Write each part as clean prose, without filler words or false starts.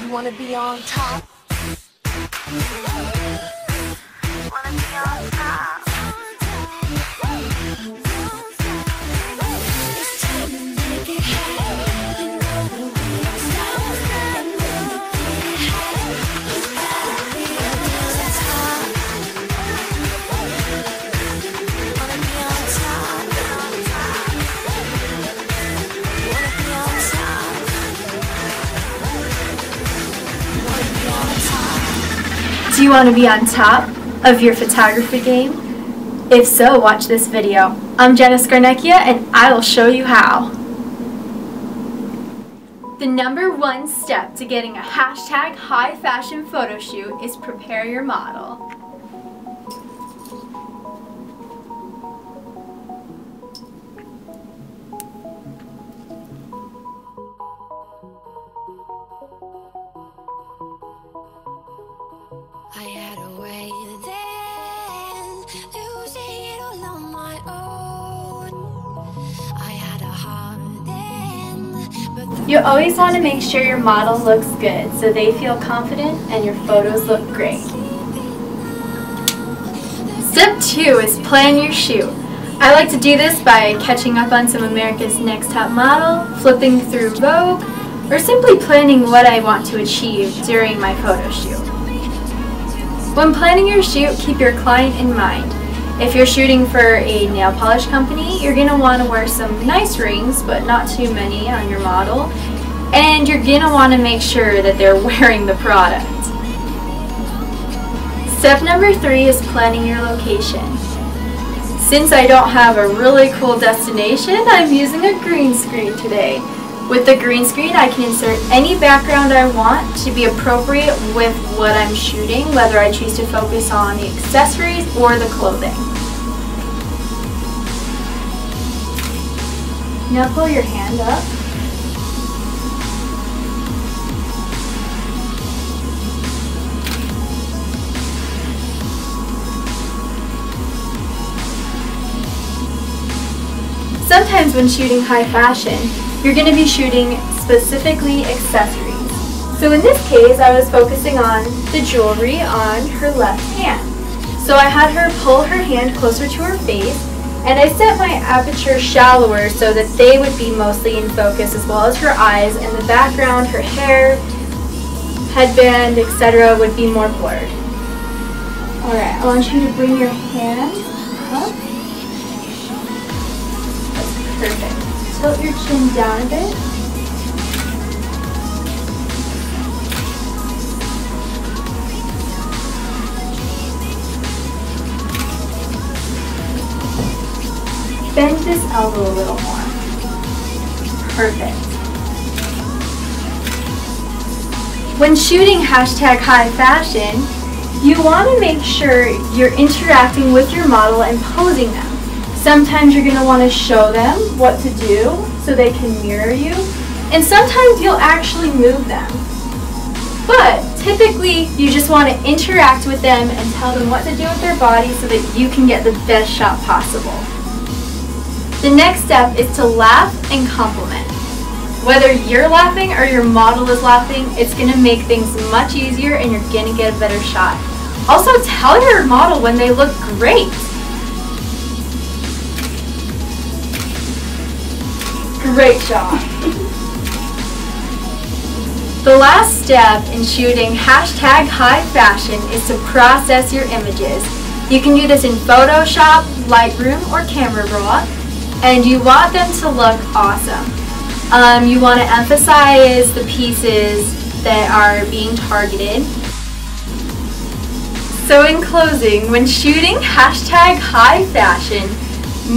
You wanna be on top. You wanna be on top. It's time to make it happen. You know that we don't stop. And when you get it happen, you gotta be on top. Wanna be on top. You wanna be on top. Do you want to be on top of your photography game? If so, watch this video. I'm Jenna Skarnecchia and I will show you how. The number one step to getting a hashtag high fashion photo shoot is prepare your model. I had a way then, losing it all on my own. I had a heart then, but You always want to make sure your model looks good so they feel confident and your photos look great. Step 2 is plan your shoot. I like to do this by catching up on some America's Next Top Model, flipping through Vogue, or simply planning what I want to achieve during my photo shoot. When planning your shoot, keep your client in mind. If you're shooting for a nail polish company, you're going to want to wear some nice rings, but not too many on your model. And you're going to want to make sure that they're wearing the product. Step number 3 is planning your location. Since I don't have a really cool destination, I'm using a green screen today. With the green screen, I can insert any background I want to be appropriate with what I'm shooting, whether I choose to focus on the accessories or the clothing. Now pull your hand up. Sometimes when shooting high fashion, you're going to be shooting specifically accessories. So in this case, I was focusing on the jewelry on her left hand. So I had her pull her hand closer to her face, and I set my aperture shallower so that they would be mostly in focus, as well as her eyes, and the background, her hair, headband, etc. would be more blurred. Alright, I want you to bring your hand up. That's perfect. Tilt your chin down a bit. Bend this elbow a little more. Perfect. When shooting hashtag high fashion, you want to make sure you're interacting with your model and posing them. Sometimes you're going to want to show them what to do so they can mirror you, and sometimes you'll actually move them. But typically, you just want to interact with them and tell them what to do with their body so that you can get the best shot possible. The next step is to laugh and compliment. Whether you're laughing or your model is laughing, it's going to make things much easier and you're going to get a better shot. Also, tell your model when they look great. Great job. The last step in shooting hashtag high fashion is to process your images. You can do this in Photoshop, Lightroom, or Camera Raw, and you want them to look awesome. You want to emphasize the pieces that are being targeted. So in closing, when shooting hashtag high fashion,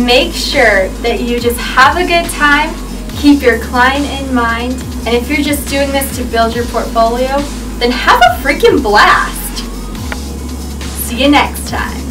make sure that you just have a good time, keep your client in mind, and if you're just doing this to build your portfolio, then have a freaking blast! See you next time.